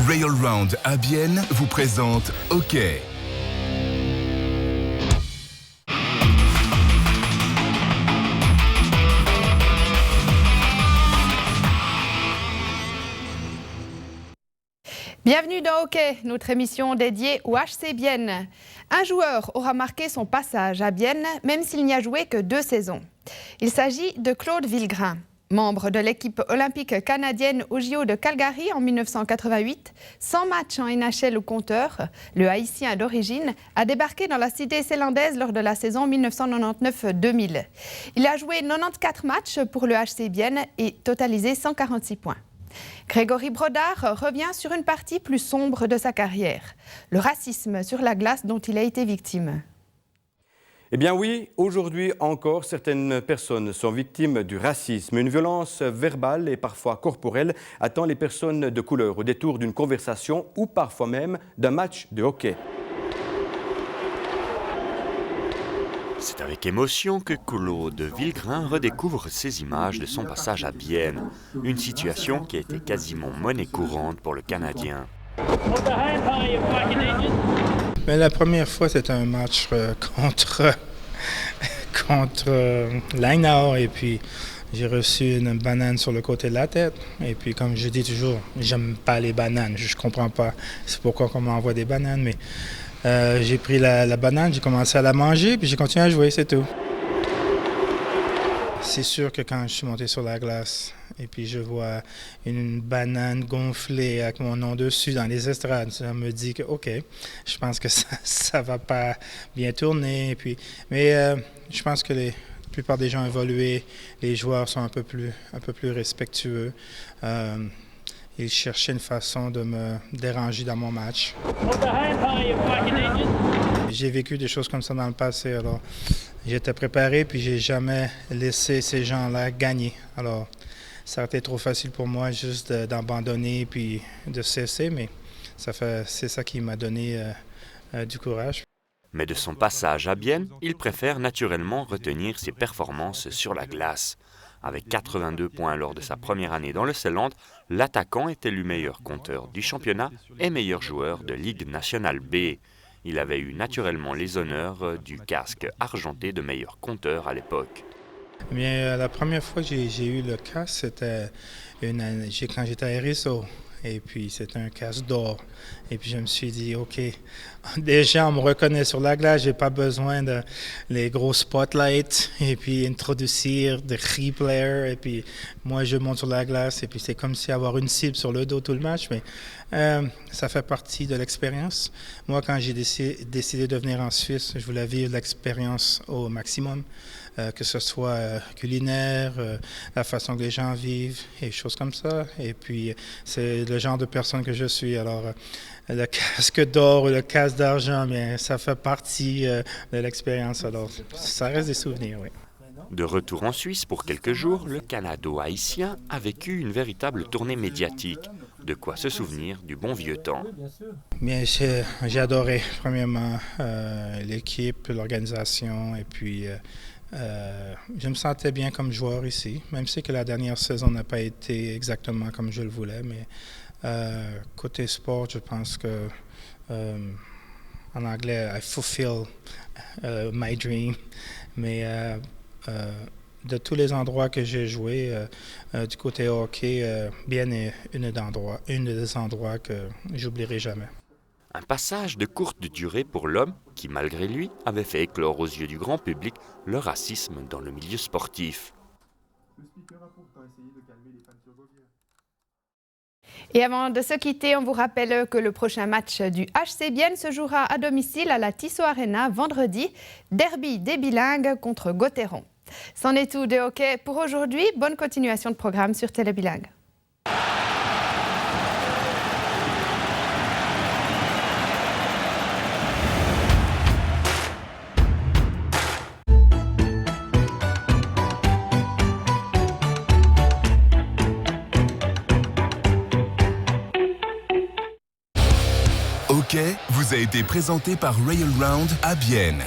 Rail Round à Bienne vous présente OK. Bienvenue dans OK, notre émission dédiée au HC Bienne. Un joueur aura marqué son passage à Bienne, même s'il n'y a joué que 2 saisons. Il s'agit de Claude Villegrain. Membre de l'équipe olympique canadienne au JO de Calgary en 1988, 100 matchs en NHL au compteur, le Haïtien d'origine a débarqué dans la cité zélandaise lors de la saison 1999-2000. Il a joué 94 matchs pour le HC Bienne et totalisé 146 points. Grégory Brodard revient sur une partie plus sombre de sa carrière, le racisme sur la glace dont il a été victime. Eh bien oui, aujourd'hui encore, certaines personnes sont victimes du racisme. Une violence verbale et parfois corporelle attend les personnes de couleur au détour d'une conversation ou parfois même d'un match de hockey. C'est avec émotion que Claude Villegrain redécouvre ces images de son passage à Bienne, une situation qui a été quasiment monnaie courante pour le Canadien. Mais la première fois, c'était un match contre Langnau et puis j'ai reçu une banane sur le côté de la tête. Et puis comme je dis toujours, j'aime pas les bananes, je comprends pas c'est pourquoi on m'envoie des bananes, mais j'ai pris la banane, j'ai commencé à la manger, puis j'ai continué à jouer, c'est tout. C'est sûr que quand je suis monté sur la glace et puis je vois une banane gonflée avec mon nom dessus dans les estrades, ça me dit que OK, je pense que ça va pas bien tourner. Mais je pense que la plupart des gens ont évolué, les joueurs sont un peu plus respectueux. Ils cherchaient une façon de me déranger dans mon match. J'ai vécu des choses comme ça dans le passé, alors j'étais préparé, puis j'ai jamais laissé ces gens-là gagner. Alors, ça a été trop facile pour moi juste d'abandonner puis de cesser, mais c'est ça qui m'a donné du courage. Mais de son passage à Bienne, il préfère naturellement retenir ses performances sur la glace. Avec 82 points lors de sa première année dans le Zélande, l'attaquant est élu meilleur compteur du championnat et meilleur joueur de Ligue nationale B. Il avait eu naturellement les honneurs du casque argenté de meilleur compteur à l'époque. Bien, la première fois que j'ai eu le casque, c'était quand j'étais à Hérisseau. Et puis, c'était un casque d'or. Et puis, je me suis dit, OK, déjà, on me reconnaît sur la glace. J'ai pas besoin de les gros spotlights et puis introduire des replays. Et puis, moi, je monte sur la glace. Et puis, c'est comme si avoir une cible sur le dos tout le match. Mais ça fait partie de l'expérience. Moi, quand j'ai décidé de venir en Suisse, je voulais vivre l'expérience au maximum. Que ce soit culinaire, la façon que les gens vivent, et choses comme ça. Et puis, c'est le genre de personne que je suis. Alors, le casque d'or ou le casque d'argent, mais ça fait partie de l'expérience. Alors, ça reste des souvenirs, oui. De retour en Suisse pour quelques jours, le Canado-haïtien a vécu une véritable tournée médiatique. De quoi se souvenir du bon vieux temps. Bien, j'ai adoré, premièrement, l'équipe, l'organisation, et puis je me sentais bien comme joueur ici, même si que la dernière saison n'a pas été exactement comme je le voulais, mais côté sport, je pense que en anglais, I fulfill my dream, mais de tous les endroits que j'ai joué, du côté hockey, Bienne est une des endroits que j'oublierai jamais. Un passage de courte durée pour l'homme qui, malgré lui, avait fait éclore aux yeux du grand public le racisme dans le milieu sportif. Et avant de se quitter, on vous rappelle que le prochain match du HC Bienne se jouera à domicile à la Tissot Arena vendredi, derby des bilingues contre Gauthieron. C'en est tout de hockey pour aujourd'hui. Bonne continuation de programme sur Télé Bilingue. OK vous a été présenté par Rail Round à Bienne.